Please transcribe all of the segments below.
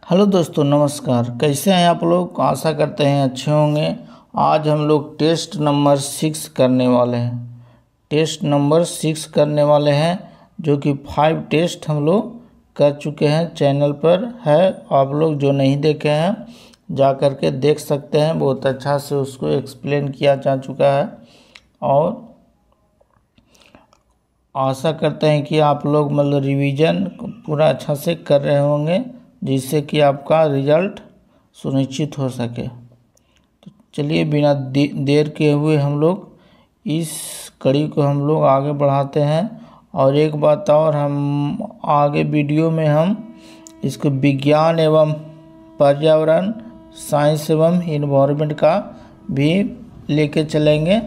Hello दोस्तों, नमस्कार। कैसे हैं आप लोग? आशा करते हैं अच्छे होंगे। आज हम लोग टेस्ट नंबर 6 करने वाले हैं। टेस्ट नंबर 6 करने वाले हैं, जो कि 5 टेस्ट हम लोग कर चुके हैं। चैनल पर है, आप लोग जो नहीं देखे हैं जा कर के देख सकते हैं। बहुत अच्छा से उसको एक्सप्लेन किया जा चुका है और आशा करते हैं कि आप लोग मतलब रिवीजन पूरा अच्छा से कर रहे होंगे, जिससे कि आपका रिजल्ट सुनिश्चित हो सके। तो चलिए बिना देर के हुए हम लोग इस कड़ी को हम लोग आगे बढ़ाते हैं। और एक बात और, हम आगे वीडियो में हम इसको विज्ञान एवं पर्यावरण, साइंस एवं इन्वायरमेंट का भी लेके चलेंगे,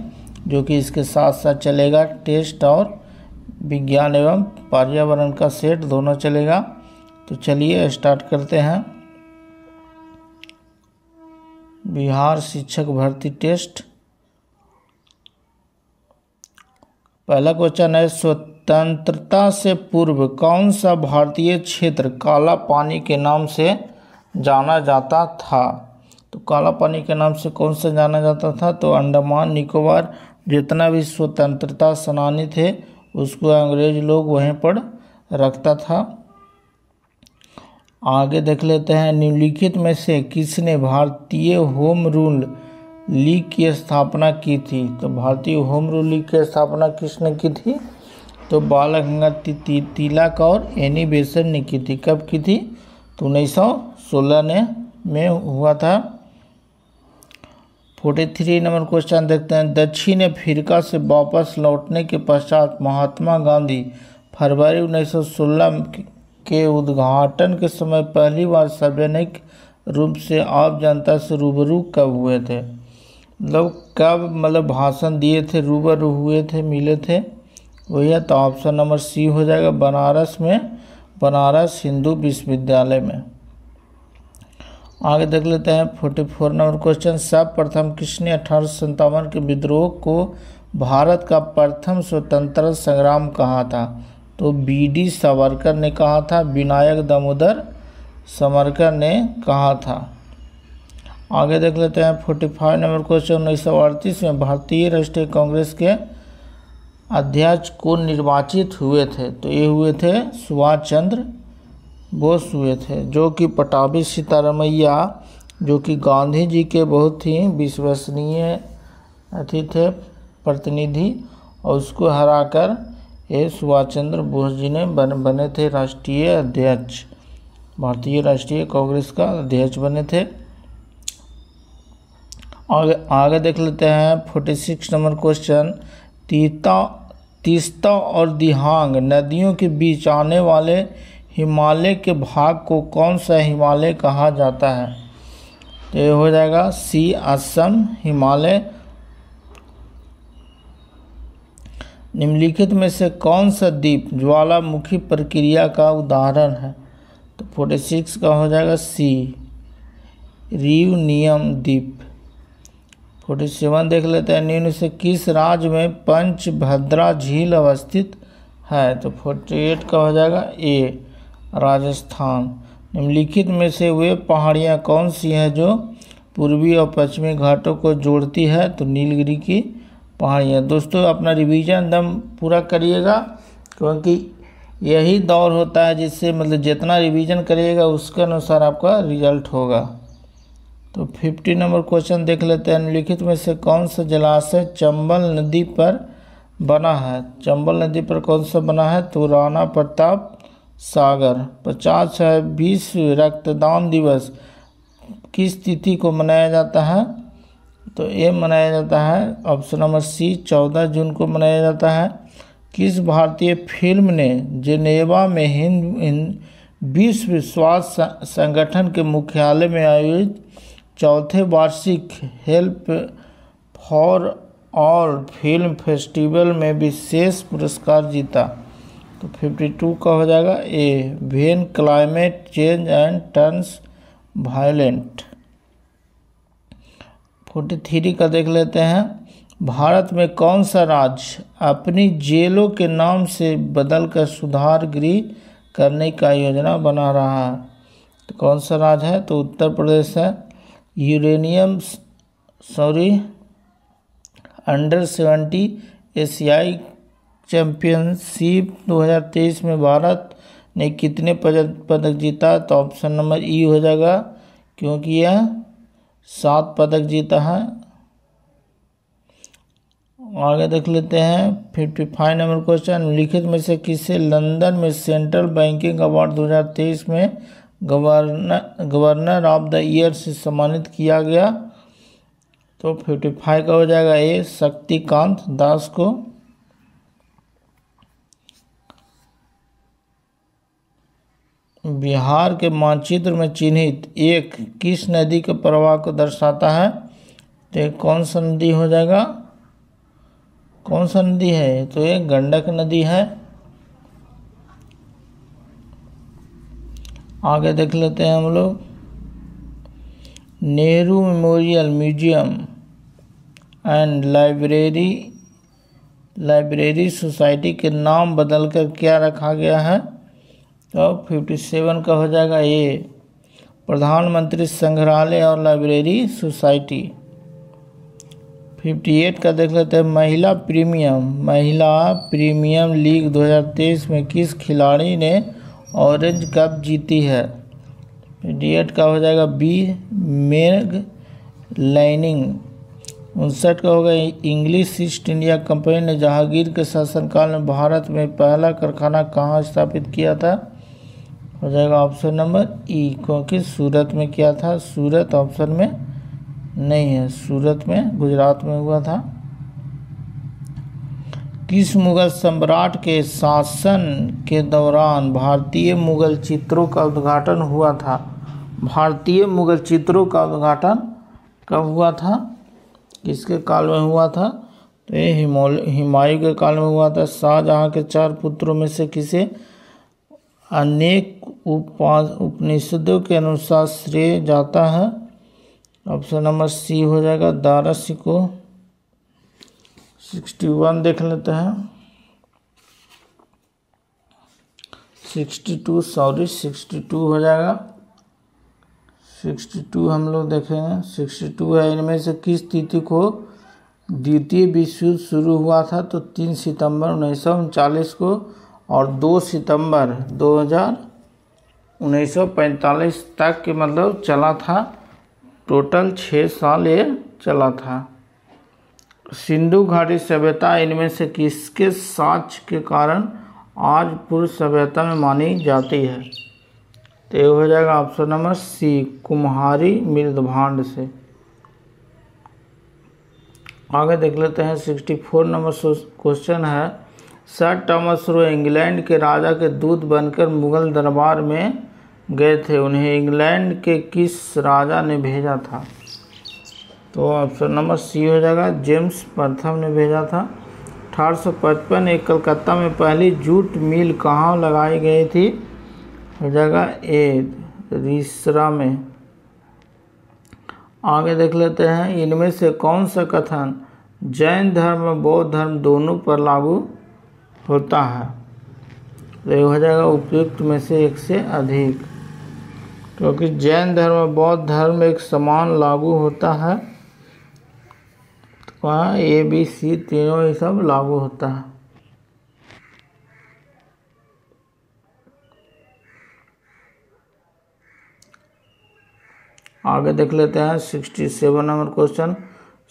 जो कि इसके साथ साथ चलेगा। टेस्ट और विज्ञान एवं पर्यावरण का सेट दोनों चलेगा। तो चलिए स्टार्ट करते हैं। बिहार शिक्षक भर्ती टेस्ट। पहला क्वेश्चन है, स्वतंत्रता से पूर्व कौन सा भारतीय क्षेत्र काला पानी के नाम से जाना जाता था? तो काला पानी के नाम से कौन सा जाना जाता था? तो अंडमान निकोबार। जितना भी स्वतंत्रता सेनानी थे उसको अंग्रेज लोग वहीं पर रखता था। आगे देख लेते हैं, निम्नलिखित में से किसने भारतीय होम रूल लीग की स्थापना की थी? तो भारतीय होम रूल लीग की स्थापना किसने की थी? तो बाल गंगाधर तिलक और एनी बेसेंट ने की थी। कब की थी? तो 1916 में हुआ था। 43 नंबर क्वेश्चन देखते हैं, दक्षिण अफ्रीका से वापस लौटने के पश्चात महात्मा गांधी फरवरी 1916 के उद्घाटन के समय पहली बार सार्वजनिक रूप से आम जनता से रूबरू कब हुए थे? कब भाषण दिए थे, रूबरू हुए थे, मिले थे? वही है, तो ऑप्शन नंबर सी हो जाएगा, बनारस में, बनारस हिंदू विश्वविद्यालय में। आगे देख लेते हैं 44 नंबर क्वेश्चन, सर्वप्रथम किसने 1857 के विद्रोह को भारत का प्रथम स्वतंत्रता संग्राम कहा था? तो बी.डी. सावरकर ने कहा था, विनायक दामोदर सावरकर ने कहा था। आगे देख लेते हैं 45 नंबर क्वेश्चन, 1938 में भारतीय राष्ट्रीय कांग्रेस के अध्यक्ष कौन निर्वाचित हुए थे? तो ये हुए थे सुभाष चंद्र बोस हुए थे, जो कि पटाभी सीतारमैया, जो कि गांधी जी के बहुत ही विश्वसनीय थे प्रतिनिधि, और उसको हराकर ये सुभाष चंद्र बोस जी ने बने थे राष्ट्रीय अध्यक्ष, भारतीय राष्ट्रीय कांग्रेस का अध्यक्ष बने थे। आगे देख लेते हैं 46 नंबर क्वेश्चन, तीस्ता और दिहांग नदियों के बीच आने वाले हिमालय के भाग को कौन सा हिमालय कहा जाता है? तो ये हो जाएगा सी, असम हिमालय। निम्नलिखित में से कौन सा द्वीप ज्वालामुखी प्रक्रिया का उदाहरण है? तो 46 का हो जाएगा सी, रियूनियम द्वीप। 47 देख लेते हैं, निम्न से किस राज्य में पंचभद्रा झील अवस्थित है? तो 48 का हो जाएगा ए, राजस्थान। निम्नलिखित में से वे पहाड़ियाँ कौन सी हैं जो पूर्वी और पश्चिमी घाटों को जोड़ती है? तो नीलगिरी की पहाड़ियाँ। दोस्तों अपना रिवीजन दम पूरा करिएगा, क्योंकि यही दौर होता है जिससे जितना रिवीजन करिएगा उसके अनुसार आपका रिजल्ट होगा। तो 50 नंबर क्वेश्चन देख लेते हैं, निम्नलिखित में से कौन सा जलाशय चंबल नदी पर बना है? चंबल नदी पर कौन सा बना है? तो राणा प्रताप सागर। 50 है, विश्व रक्तदान दिवस किस तिथि को मनाया जाता है? तो ये मनाया जाता है ऑप्शन नंबर सी, 14 जून को मनाया जाता है। किस भारतीय फिल्म ने जेनेवा में हिंद विश्व स्वास्थ्य संगठन के मुख्यालय में आयोजित चौथे वार्षिक help for all film festival में विशेष पुरस्कार जीता? तो 52 का हो जाएगा A, when climate change and turns violent. 43 का देख लेते हैं, भारत में कौन सा राज्य अपनी जेलों के नाम से बदलकर सुधार गृह करने का योजना बना रहा है? तो कौन सा राज्य है, तो उत्तर प्रदेश है। अंडर-17 एशियाई चैंपियनशिप 2023 में भारत ने कितने पदक जीता, तो ऑप्शन नंबर ई हो जाएगा, क्योंकि यह 7 पदक जीता है। आगे देख लेते हैं 55 नंबर क्वेश्चन। निम्नलिखित में से किसे लंदन में सेंट्रल बैंकिंग अवार्ड 2023 में गवर्नर ऑफ द ईयर से सम्मानित किया गया, तो 55 का हो जाएगा ए शक्तिकांत दास को। बिहार के मानचित्र में चिन्हित एक किस नदी के प्रवाह को दर्शाता है, तो कौन सा नदी हो जाएगा, कौन सा नदी है, तो ये गंडक नदी है। आगे देख लेते हैं हम लोग। Nehru memorial museum and library society के नाम बदलकर क्या रखा गया है, तो 57 का हो जाएगा ये प्रधानमंत्री संग्रहालय और लाइब्रेरी सोसाइटी। 58 का देख लेते हैं। महिला प्रीमियम लीग 2023 में किस खिलाड़ी ने ऑरेंज कप जीती है, 58 का हो जाएगा बी मेग लाइनिंग। 59 का होगा इंग्लिश ईस्ट इंडिया कंपनी ने जहांगीर के शासनकाल में भारत में पहला कारखाना कहाँ स्थापित किया था, हो जाएगा ऑप्शन नंबर ई, क्योंकि सूरत में किया था। सूरत ऑप्शन में नहीं है, सूरत में गुजरात में हुआ था। किस मुगल सम्राट के शासन के दौरान भारतीय मुगल चित्रों का उद्घाटन हुआ था, भारतीय मुगल चित्रों का उद्घाटन कब हुआ था, किसके काल में हुआ था, तो ये हुमायूं के काल में हुआ था। शाहजहां के 4 पुत्रों में से किसे अनेक उपनिषदों के अनुसार श्रेय जाता है, ऑप्शन नंबर सी हो जाएगा दारसी को। 61 देख लेते हैं। 62 हो जाएगा। 62 हम लोग देखेंगे। 62 है, इनमें से किस तिथि को द्वितीय विश्व युद्ध शुरू हुआ था, तो 3 सितंबर 1939 को और 2 सितंबर 1945 तक के मतलब चला था। टोटल 6 साल ये चला था। सिंधु घाटी सभ्यता इनमें से किसके साक्ष्य के कारण आज पूर्व सभ्यता में मानी जाती है, तो ये हो जाएगा ऑप्शन नंबर सी कुम्हारी मृदभांड से। आगे देख लेते हैं 64 नंबर क्वेश्चन है। सर थॉमस रो इंग्लैंड के राजा के दूत बनकर मुगल दरबार में गए थे, उन्हें इंग्लैंड के किस राजा ने भेजा था, तो ऑप्शन नंबर सी हो जाएगा जेम्स प्रथम ने भेजा था। 1855 एक कलकत्ता में पहली जूट मिल कहाँ लगाई गई थी, हो जाएगा ए रिसरा में। आगे देख लेते हैं। इनमें से कौन सा कथन जैन धर्म और बौद्ध धर्म दोनों पर लागू होता है, तो ये हो जाएगा उपयुक्त में से एक से अधिक, क्योंकि जैन धर्म और बौद्ध धर्म एक समान लागू होता है, तो वहाँ ए बी सी तीनों ये सब लागू होता है। आगे देख लेते हैं 67 नंबर क्वेश्चन।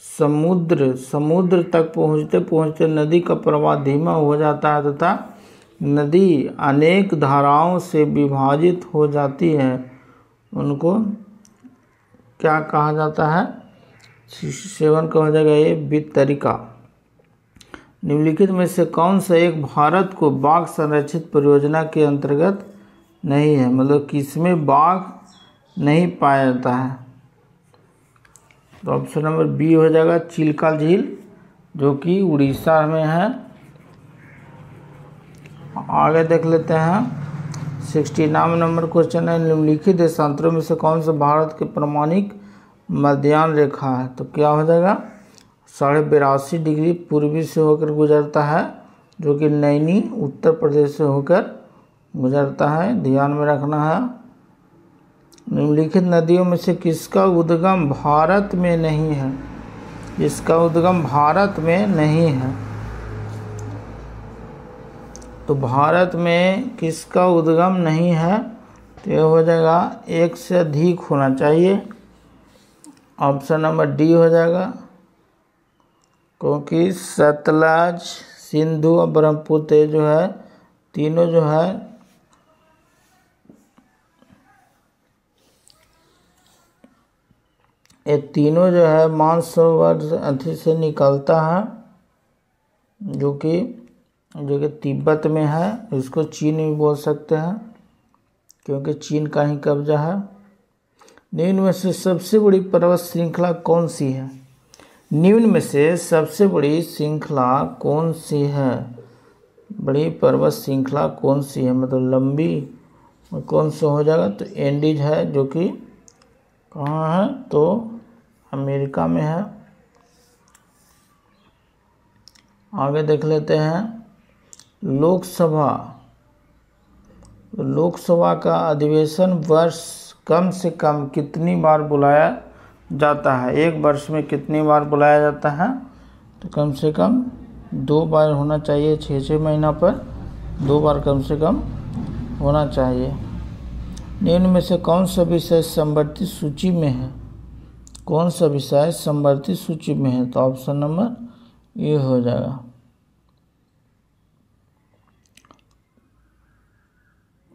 समुद्र तक पहुँचते पहुँचते नदी का प्रवाह धीमा हो जाता है तथा नदी अनेक धाराओं से विभाजित हो जाती है, उनको क्या कहा जाता है, 67 का हो जाएगा ये वितरिका। निम्नलिखित में से कौन सा एक भारत को बाघ संरक्षित परियोजना के अंतर्गत नहीं है, मतलब किसमें बाघ नहीं पाया जाता है, तो ऑप्शन नंबर बी हो जाएगा चिल्का झील, जो कि उड़ीसा में है। आगे देख लेते हैं 69 नंबर क्वेश्चन है। निम्नलिखित देशांतरों में से कौन सा भारत के प्रमाणिक मध्याह्न रेखा है, तो क्या हो जाएगा 82.5 डिग्री पूर्वी से होकर गुजरता है, जो कि नैनी उत्तर प्रदेश से होकर गुजरता है, ध्यान में रखना है। निम्नलिखित नदियों में से किसका उद्गम भारत में नहीं है? इसका उद्गम भारत में नहीं है। तो भारत में किसका उद्गम नहीं है? तो यह हो जाएगा एक से अधिक होना चाहिए। ऑप्शन नंबर डी हो जाएगा, क्योंकि सतलज, सिंधु और ब्रह्मपुत्र जो है तीनों जो है ये तीनों जो है मानसरोवर अथी से निकलता है, जो कि तिब्बत में है। इसको चीन भी बोल सकते हैं, क्योंकि चीन का ही कब्जा है। निम्न में से सबसे बड़ी पर्वत श्रृंखला कौन सी है? निम्न में से सबसे बड़ी श्रृंखला कौन सी है? बड़ी पर्वत श्रृंखला कौन सी है, मतलब लंबी कौन सा हो जाएगा? तो एंडीज है, जो कि कहाँ है? तो अमेरिका में है। आगे देख लेते हैं लोकसभा का अधिवेशन वर्ष कम से कम कितनी बार बुलाया जाता है? एक वर्ष में कितनी बार बुलाया जाता है? तो कम से कम 2 बार होना चाहिए। 6 महीना पर 2 बार कम से कम होना चाहिए। निम्न में से कौन सा विषय समवर्ती सूची में है? कौन सा विषय समवर्ती सूची में है? तो ऑप्शन नंबर ए हो जाएगा,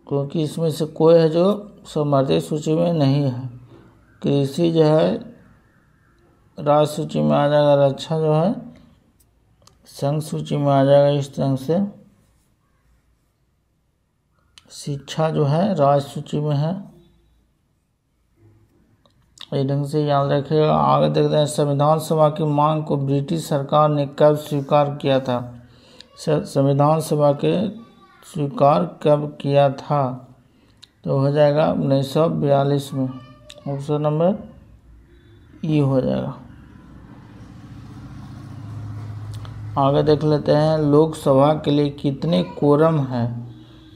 क्योंकि इसमें से कोई है जो समवर्ती सूची में नहीं है। कृषि जो है राज्य सूची में आ जाएगा, रक्षा जो है संघ सूची में आ जाएगा। इस तरह से शिक्षा जो है राज्य सूची में है। इस ढंग से याद रखिएगा। आगे देखते हैं संविधान सभा की मांग को ब्रिटिश सरकार ने कब स्वीकार किया था? संविधान सभा के स्वीकार कब किया था? तो हो जाएगा 1942 में। ऑप्शन नंबर ई हो जाएगा। आगे देख लेते हैं लोकसभा के लिए कितने कोरम है?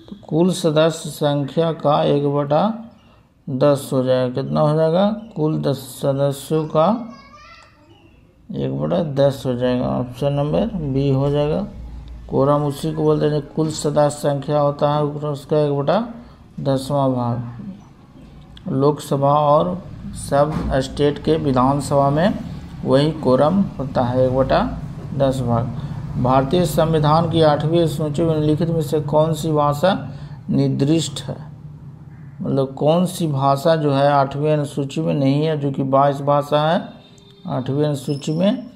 तो कुल सदस्य संख्या का 1/10 हो जाएगा। कितना हो जाएगा? कुल 10 सदस्यों का 1/10 हो जाएगा। ऑप्शन नंबर बी हो जाएगा। कोरम उसी को बोलते हैं कुल सदस्य संख्या होता है, उसका 1/10वां भाग। लोकसभा और सब स्टेट के विधानसभा में वही कोरम होता है, 1/10 भाग। भारतीय संविधान की 8वीं सूची में निम्नलिखित में से कौन सी भाषा निर्दिष्ट है? मतलब कौन सी भाषा जो है 8वीं अनुसूची में नहीं है, जो कि 22 भाषा है 8वीं अनुसूची में।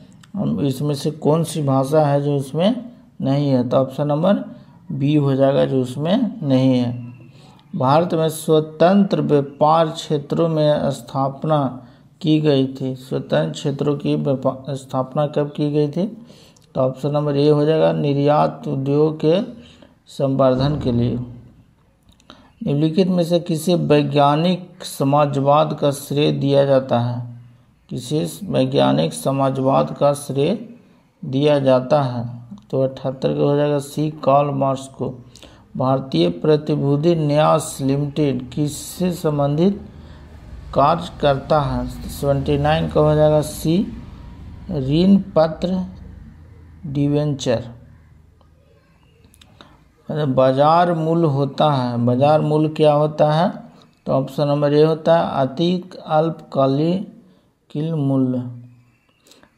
इसमें से कौन सी भाषा है जो इसमें नहीं है? तो ऑप्शन नंबर बी हो जाएगा, जो उसमें नहीं है। भारत में स्वतंत्र व्यापार क्षेत्रों में स्थापना की गई थी। स्वतंत्र क्षेत्रों की स्थापना कब की गई थी? तो ऑप्शन नंबर ए हो जाएगा, निर्यात उद्योग के संवर्धन के लिए। निम्नलिखित में से किसे वैज्ञानिक समाजवाद का श्रेय दिया जाता है? किसे वैज्ञानिक समाजवाद का श्रेय दिया जाता है? तो 78 का हो जाएगा सी, कार्ल मार्क्स को। भारतीय प्रतिभूति न्यास लिमिटेड किससे संबंधित कार्य करता है? 79 का हो जाएगा सी, ऋण पत्र डिवेंचर। बाजार मूल्य होता है, बाजार मूल्य क्या होता है? तो ऑप्शन नंबर ए होता है अति अल्पकालिक मूल्य।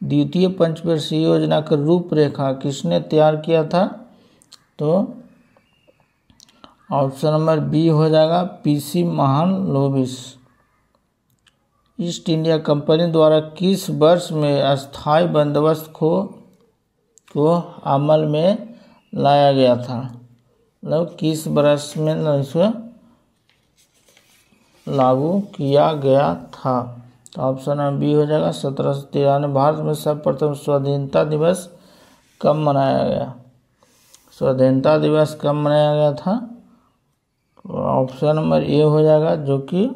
द्वितीय पंचवर्षीय योजना का रूपरेखा किसने तैयार किया था? तो ऑप्शन नंबर बी हो जाएगा PC Mahalanobis. East India company द्वारा किस वर्ष में अस्थायी बंदोबस्त को अमल में लाया गया था? मतलब किस वर्ष में इसे लागू किया गया था? तो ऑप्शन नंबर बी हो जाएगा 1793। भारत में सर्वप्रथम स्वाधीनता दिवस कब मनाया गया? स्वाधीनता दिवस कब मनाया गया था? तो ऑप्शन नंबर ए हो जाएगा, जो कि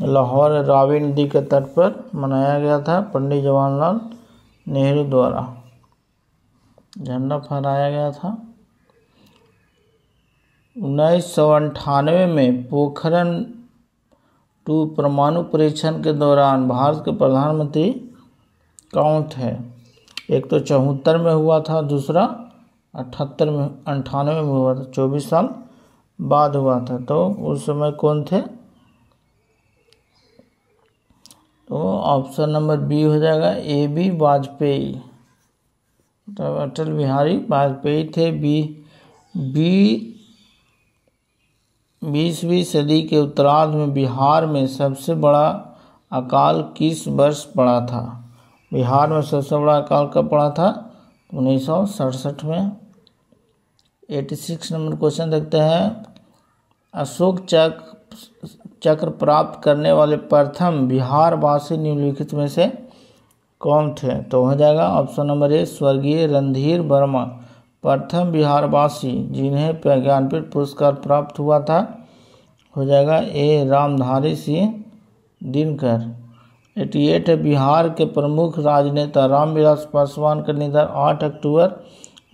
लाहौर रावी नदी के तट पर मनाया गया था। पंडित जवाहरलाल नेहरू द्वारा झंडा फहराया गया था। 1998 में पोखरण 2 परमाणु परीक्षण के दौरान भारत के प्रधानमंत्री कौन थे? एक तो 74 में हुआ था, दूसरा 98 में हुआ था, 24 साल बाद हुआ था। तो उस समय कौन थे? तो ऑप्शन नंबर बी हो जाएगा, AB वाजपेयी। तो अटल बिहारी वाजपेयी थे। 20वीं सदी के उत्तरार्ध में बिहार में सबसे बड़ा अकाल किस वर्ष पड़ा था? बिहार में सबसे बड़ा अकाल कब पड़ा था? 1967 में। 86 नंबर क्वेश्चन देखते हैं। अशोक चक्र प्राप्त करने वाले प्रथम बिहार वासी निम्नलिखित में से कौन थे? तो हो जाएगा ऑप्शन नंबर ए, स्वर्गीय रणधीर वर्मा प्रथम बिहारवासी जिन्हें प्रज्ञानपीठ पुरस्कार प्राप्त हुआ था। हो जाएगा ए, रामधारी सिंह दिनकर। 88 है। बिहार के प्रमुख राजनेता रामविलास पासवान का निधन 8 अक्टूबर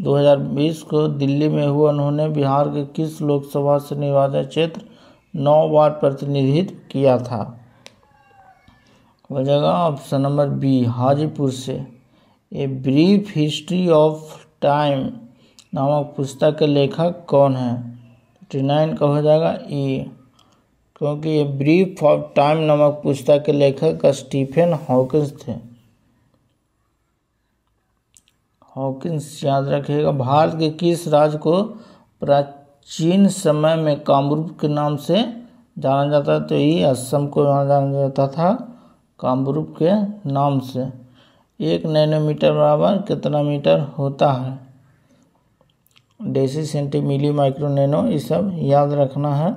2020 को दिल्ली में हुआ। उन्होंने बिहार के किस लोकसभा से निर्वाचन क्षेत्र 9 बार प्रतिनिधित्व किया था? हो जाएगा ऑप्शन नंबर बी, हाजीपुर से। A brief history of time नामक पुस्तक के लेखक कौन है? 59 का हो जाएगा ए, क्योंकि ये ब्रीफ ऑफ टाइम नामक पुस्तक के लेखक स्टीफन हॉकिंस थे। हॉकिंस याद रखिएगा। भारत के किस राज्य को प्राचीन समय में कामरूप के नाम से जाना जाता है? तो ये असम को जाना जाता था कामरूप के नाम से। 1 नैनोमीटर बराबर कितना मीटर होता है? डेसी, सेंटी, मिली, माइक्रो, नैनो, ये सब याद रखना है।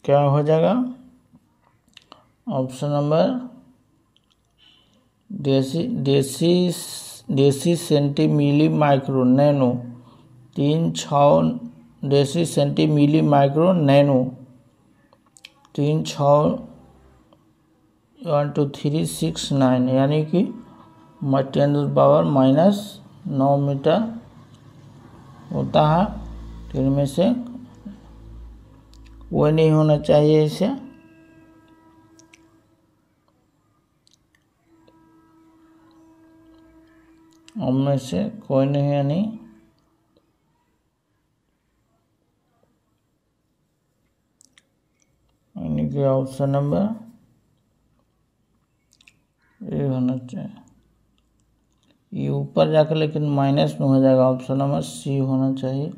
क्या हो जाएगा? ऑप्शन नंबर डेसी, सेंटी, मिली, माइक्रो, नैनो, 3 6 डेसी, सेंटी, मिली, माइक्रो, नैनो, 3 6 1 2 3 6 9 यानी कि 10⁻⁻⁹ मीटर होता है। तो इनमें से कोई नहीं होना चाहिए इसे। उनमें से कोई नहीं, यानी कि ऑप्शन नंबर ए होना चाहिए। ये ऊपर जाकर लेकिन माइनस में हो जाएगा, ऑप्शन नंबर सी होना चाहिए।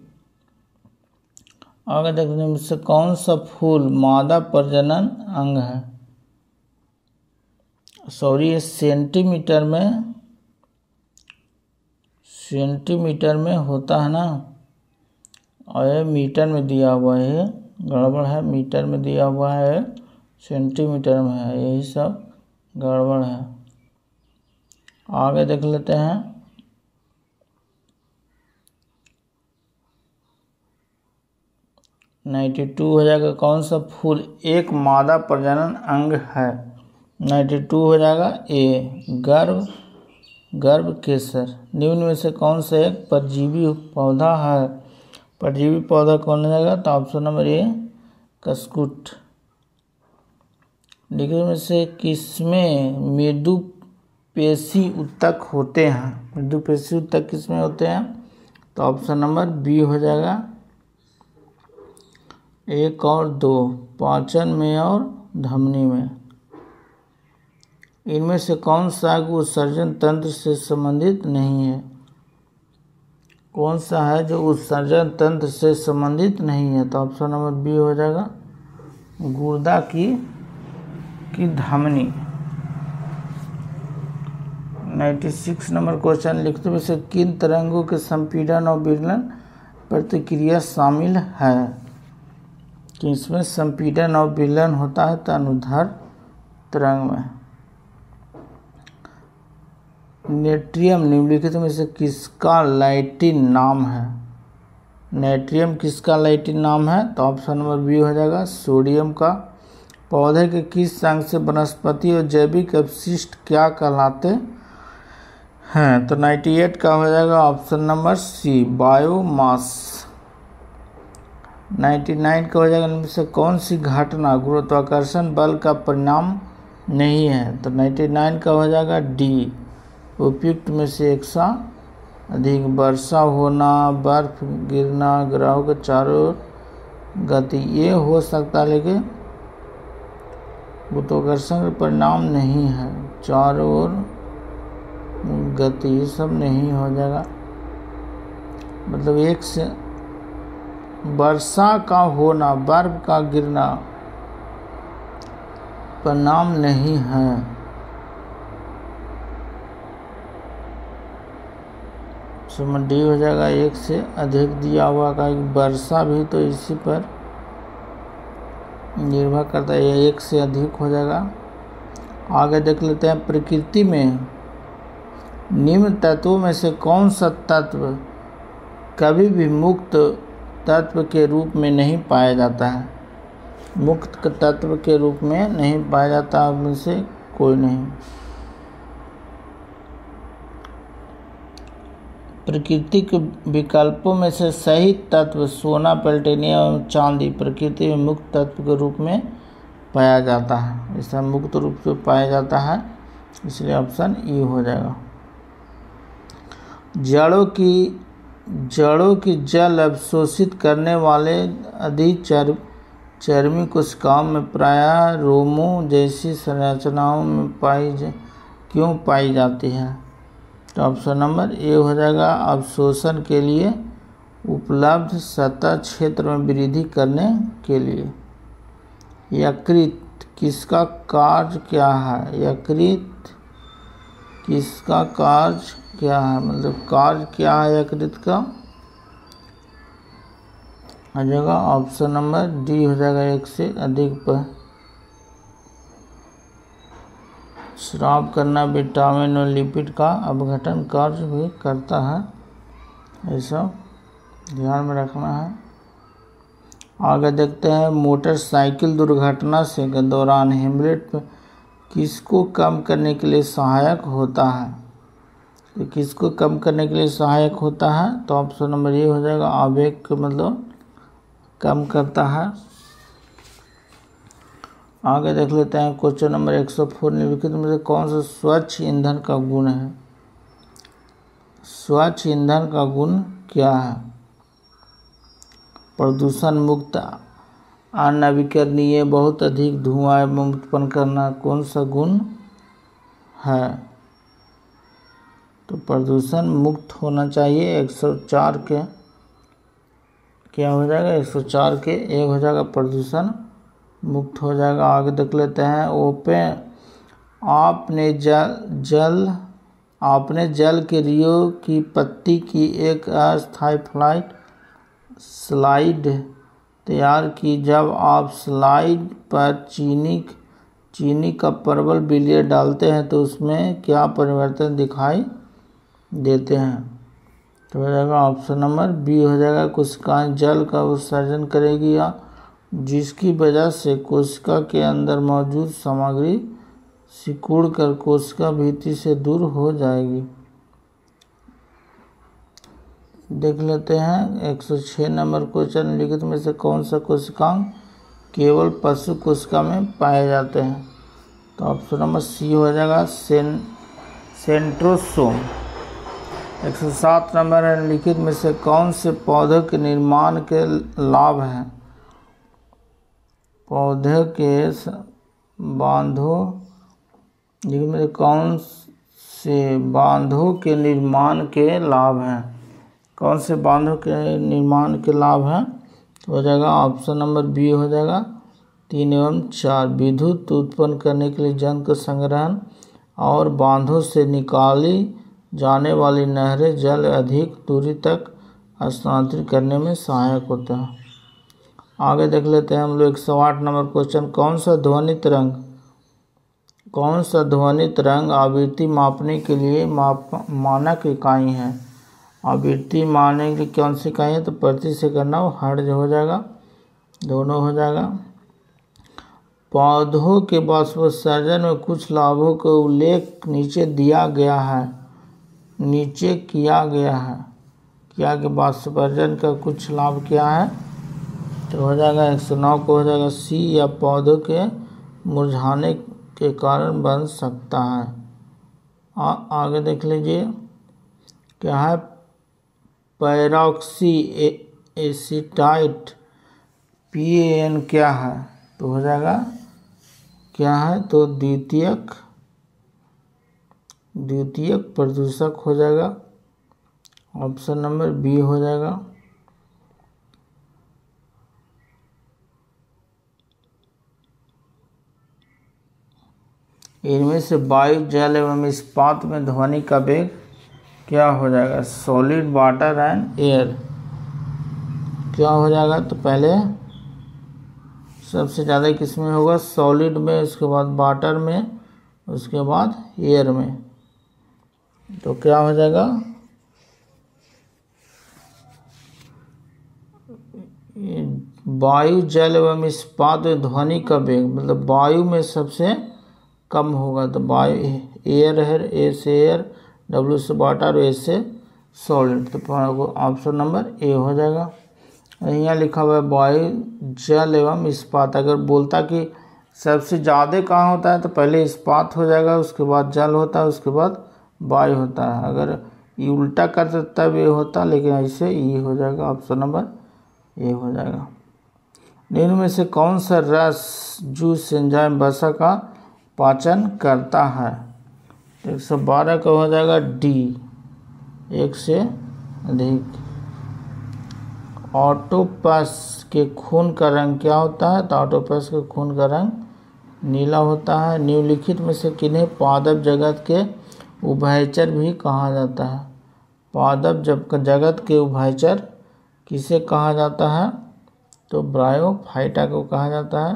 आगे देखने में से कौन सा फूल मादा प्रजनन अंग है? सॉरी, ये सेंटीमीटर में होता है ना, और ये मीटर में दिया हुआ है, ये गड़बड़ है। मीटर में दिया हुआ है, सेंटीमीटर में है, यही सब गड़बड़ है। आगे देख लेते हैं। (92) हो जाएगा। कौन सा फूल एक मादा प्रजनन अंग है? 92 हो जाएगा ए, गर्भ केसर। निम्न में से कौन सा एक परजीवी पौधा है? परजीवी पौधा कौन हो जाएगा? तो ऑप्शन नंबर ए, कस्कुट। निम्न में से किसमें मृदुपेशी ऊतक होते हैं? मृदुपेशी ऊतक किसमें होते हैं? तो ऑप्शन नंबर बी हो जाएगा 1 और 2, पाचन में और धमनी में। इनमें से कौन सा उत्सर्जन तंत्र से संबंधित नहीं है? कौन सा है जो उत्सर्जन तंत्र से संबंधित नहीं है? तो ऑप्शन नंबर बी हो जाएगा गुर्दा की धमनी। 96 नंबर क्वेश्चन। लिखते हुए से किन तरंगों के संपीड़न और विलयन प्रतिक्रिया शामिल है? कि इसमें संपीड़न और विलयन होता है तो अनुदैर्ध्य तरंग में। नेट्रियम निम्नलिखित में से किसका लैटिन नाम है? नेट्रियम किसका लैटिन नाम है? तो ऑप्शन नंबर बी हो जाएगा सोडियम का। पौधे के किस अंग से वनस्पति और जैविक अपशिष्ट क्या कहलाते हैं? तो 98 का हो जाएगा ऑप्शन नंबर सी, बायोमास। 99 का हो जाएगा इनमें से कौन सी घटना गुरुत्वाकर्षण बल का परिणाम नहीं है, तो 99 का हो जाएगा डी, उपयुक्त में से एक सा अधिक। वर्षा होना, बर्फ गिरना, ग्रहों के चारों ओर गति, ये हो सकता है लेकिन गुरुत्वाकर्षण का परिणाम नहीं है। चारों ओर गति, ये सब नहीं हो जाएगा, मतलब एक से वर्षा का होना, बर्फ का गिरना परिणाम नहीं है। इसमें डी हो जाएगा, एक से अधिक दिया हुआ का, वर्षा भी तो इसी पर निर्भर करता है, ये एक से अधिक हो जाएगा। आगे देख लेते हैं, प्रकृति में निम्न तत्वों में से कौन सा तत्व कभी भी मुक्त तत्व के रूप में नहीं पाया जाता है? मुक्त तत्व के रूप में नहीं पाया जाता, उनमें से कोई नहीं। प्रकृति के विकल्पों में से सही तत्व सोना, प्लेटिनियम एवं चांदी प्रकृति में मुक्त तत्व के रूप में पाया जाता है, इसका मुक्त रूप से पाया जाता है, इसलिए ऑप्शन ई हो जाएगा। जड़ों की जल अवशोषित करने वाले अधिचर्मी कोशिकाओं में प्रायः रोमों जैसी संरचनाओं में क्यों पाई जाती है? तो ऑप्शन नंबर ए हो जाएगा, अवशोषण के लिए उपलब्ध सतह क्षेत्र में वृद्धि करने के लिए। यकृत किसका कार्य क्या है? यकृत किसका कार्य क्या है, मतलब कार्य क्या है यकृत का? आ जाएगा ऑप्शन नंबर डी हो जाएगा, एक से अधिक पर स्राव करना, विटामिन और लिपिड का अपघटन कार्य भी करता है, ऐसा ध्यान में रखना है। आगे देखते हैं, मोटरसाइकिल दुर्घटना से के दौरान हेमरेज किसको कम करने के लिए सहायक होता है? तो किसको कम करने के लिए सहायक होता है? तो ऑप्शन नंबर ए हो जाएगा, आवेग के मतलब कम करता है। आगे देख लेते हैं, क्वेश्चन नंबर 104, निम्नलिखित में से कौन सा स्वच्छ ईंधन का गुण है? स्वच्छ ईंधन का गुण क्या है? प्रदूषण मुक्त, अनवीकरणीय, बहुत अधिक धुआं एवं उत्पन्न करना, कौन सा गुण है? तो प्रदूषण मुक्त होना चाहिए। 104 के क्या हो जाएगा? 104 के एक हो जाएगा, प्रदूषण मुक्त हो जाएगा। आगे देख लेते हैं, आपने जल के रियो की पत्ती की एक अस्थायी स्लाइड तैयार की। जब आप स्लाइड पर चीनी का प्रबल विलय डालते हैं तो उसमें क्या परिवर्तन दिखाई देते हैं? तो हो जाएगा ऑप्शन नंबर बी हो जाएगा, कोशिकाएं जल का उत्सर्जन करेगी, या जिसकी वजह से कोशिका के अंदर मौजूद सामग्री सिकुड़ कर कोशिका भित्ति से दूर हो जाएगी। देख लेते हैं 106 नंबर क्वेश्चन, निम्नलिखित में से कौन सा कोशिकांग केवल पशु कोशिका में पाए जाते हैं? तो ऑप्शन नंबर सी हो जाएगा, सेंट्रोसोम। 107 नंबर है, निम्नलिखित में से कौन से पौधे के निर्माण के लाभ हैं? पौधे के बांधों, जिनमें कौन से बांधों के निर्माण के लाभ हैं? कौन से बांधों के निर्माण के लाभ हैं? तो हो जाएगा ऑप्शन नंबर बी हो जाएगा, 3 एवं 4। विद्युत उत्पन्न करने के लिए जल का संग्रहण और बांधों से निकाली जाने वाली नहरें जल अधिक दूरी तक स्थानांतरित करने में सहायक होता है। आगे देख लेते हैं हम लोग 108 नंबर क्वेश्चन, कौन सा ध्वनि तरंग आवृत्ति मापने के लिए मानक इकाई है? आवृत्ति मापने के लिए कौन सी इकाई है? तो प्रति सेकंड और हर्ट्ज हो जाएगा, दोनों हो जाएगा। पौधों के वाष्पोत्सर्जन में कुछ लाभों का उल्लेख नीचे किया गया है। क्या कि वाष्पोत्सर्जन का कुछ लाभ क्या है? तो हो जाएगा 109 को हो जाएगा सी, या पौधों के मुरझाने के कारण बन सकता है। आगे देख लीजिए क्या है, पैरोक्सी एसीटाइट PAN क्या है, तो हो जाएगा क्या है, तो द्वितीयक प्रदूषक हो जाएगा। ऑप्शन नंबर बी हो जाएगा। इनमें से वायु, जल एवं इस्पात में ध्वनि का वेग क्या हो जाएगा, सॉलिड, वाटर एंड एयर क्या हो जाएगा, तो पहले सबसे ज़्यादा किस में होगा, सॉलिड में, उसके बाद वाटर में, उसके बाद एयर में। तो क्या हो जाएगा, वायु, जल एवं इस्पात में ध्वनि का वेग, मतलब वायु में सबसे कम होगा, तो वायु एयर है, ए से एयर, डब्ल्यू से वाटर, ए से सॉलिड। तो ऑप्शन नंबर ए हो जाएगा। यहाँ लिखा हुआ है वायु, जल एवं इस्पात। अगर बोलता कि सबसे ज़्यादा कहाँ होता है तो पहले इस्पात हो जाएगा, उसके बाद जल होता है, उसके बाद वायु होता है। अगर ये उल्टा कर सकता है, ये होता, लेकिन ऐसे ये हो जाएगा। ऑप्शन नंबर ए हो जाएगा। निम्न में से कौन सा रस जूस एंजाइम वसा का पाचन करता है, 112 का हो जाएगा डी, एक से अधिक। ऑटोपस के खून का रंग क्या होता है, तो ऑटोपस के खून का रंग नीला होता है। निम्नलिखित में से किन्हें पादप जगत के उभयचर भी कहा जाता है, पादप जगत के उभयचर किसे कहा जाता है, तो ब्रायोफाइटा को कहा जाता है।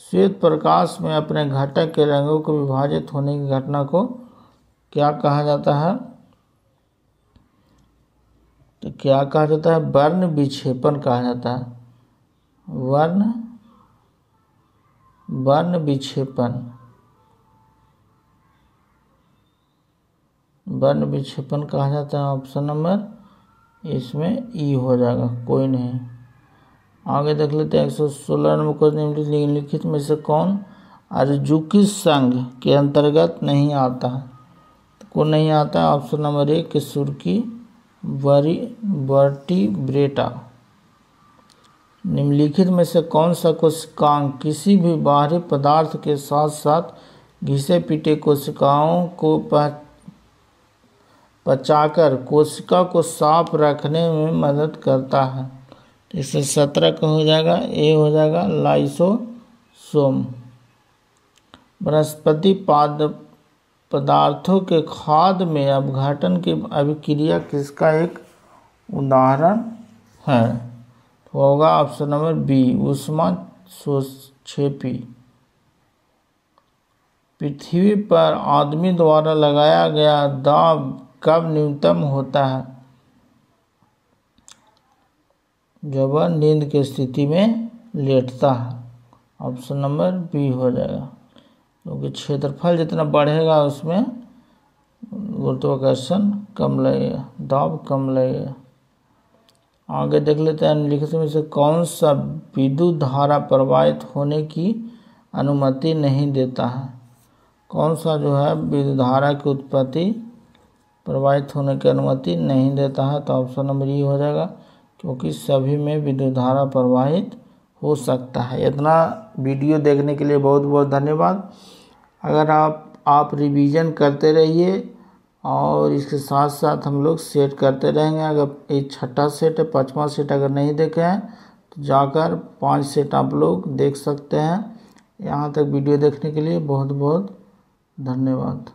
श्वेत प्रकाश में अपने घटक के रंगों को विभाजित होने की घटना को क्या कहा जाता है, तो क्या कहा जाता है, वर्ण विक्षेपण कहा जाता है। वर्ण विक्षेपण कहा जाता है। ऑप्शन नंबर इसमें ई हो जाएगा, कोई नहीं। आगे देख लेते हैं 116 नंबर को, निम्नलिखित में से कौन अर्जुकी संघ के अंतर्गत नहीं आता है, तो कौन नहीं आता है, ऑप्शन नंबर ए सुर्की वर्टिब्रेटा। निम्नलिखित में से कौन सा कोशिकांग किसी भी बाहरी पदार्थ के साथ साथ घिसे पीटे कोशिकाओं को पचाकर कोशिका को साफ रखने में मदद करता है, तो इससे 17 का हो जाएगा, ए हो जाएगा लाइसोसोम। वनस्पति पदार्थों के खाद में अपघटन की अभिक्रिया किसका एक उदाहरण है, तो होगा ऑप्शन नंबर बी ऊष्मा सोक्षेपी। पृथ्वी पर आदमी द्वारा लगाया गया दाब कब न्यूनतम होता है, जब वह नींद की स्थिति में लेटता है। ऑप्शन नंबर बी हो जाएगा, क्योंकि क्षेत्रफल जितना बढ़ेगा उसमें गुरुत्वाकर्षण कम लगेगा, दाब कम लगेगा। आगे देख लेते हैं निम्नलिखित में से कौन सा विद्युत धारा प्रवाहित होने की अनुमति नहीं देता है, कौन सा जो है विद्युत धारा की उत्पत्ति प्रवाहित होने की अनुमति नहीं देता है, तो ऑप्शन नंबर ई हो जाएगा, क्योंकि सभी में विद्युत धारा प्रवाहित हो सकता है। इतना वीडियो देखने के लिए बहुत बहुत धन्यवाद। अगर आप रिवीजन करते रहिए और इसके साथ साथ हम लोग सेट करते रहेंगे। अगर ये छठा सेट है, 5वां सेट अगर नहीं देखे हैं तो जाकर 5 सेट आप लोग देख सकते हैं। यहाँ तक वीडियो देखने के लिए बहुत बहुत धन्यवाद।